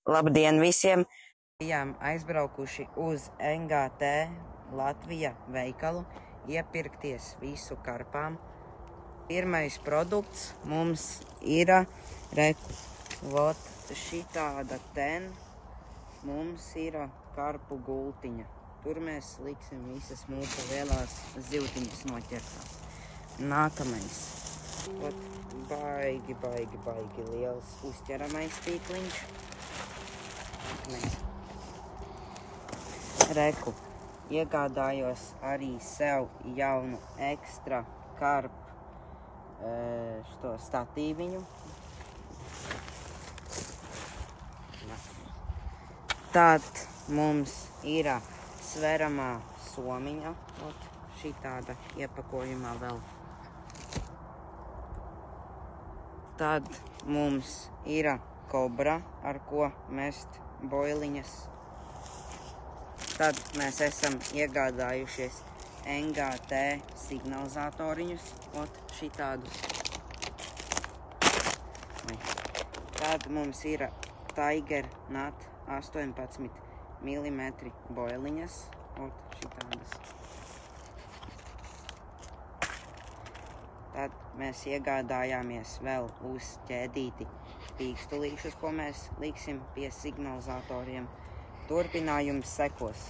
Labdien visiem! Bijām aizbraukuši uz NGT Latvija veikalu iepirkties visu karpām. Pirmais produkts mums ir vot šitāda ten. Mums ir karpu gultiņa. Tur mēs liksim visas mūsu lielās zivtiņas noķertās. Nākamais. Vot baigi liels uzķeramais tīkliņš. Reku, iegādājos arī sev jaunu ekstra karpu šo statīviņu. Tad mums ir sveramā somiņa, šitāda iepakojumā vēl. Tad mums ir kobra, ar ko mest boiliņas. Tad mēs esam iegādājušies NGT signalizatoriņus, šitādus. Tad mums ir Tiger Nut 18 mm boiliņas, šitādas. Tad mēs iegādājāmies vēl uz ķēdīti pīkstulīšus, ko mēs liksim pie signalizatoriem. Turpinājums sekos.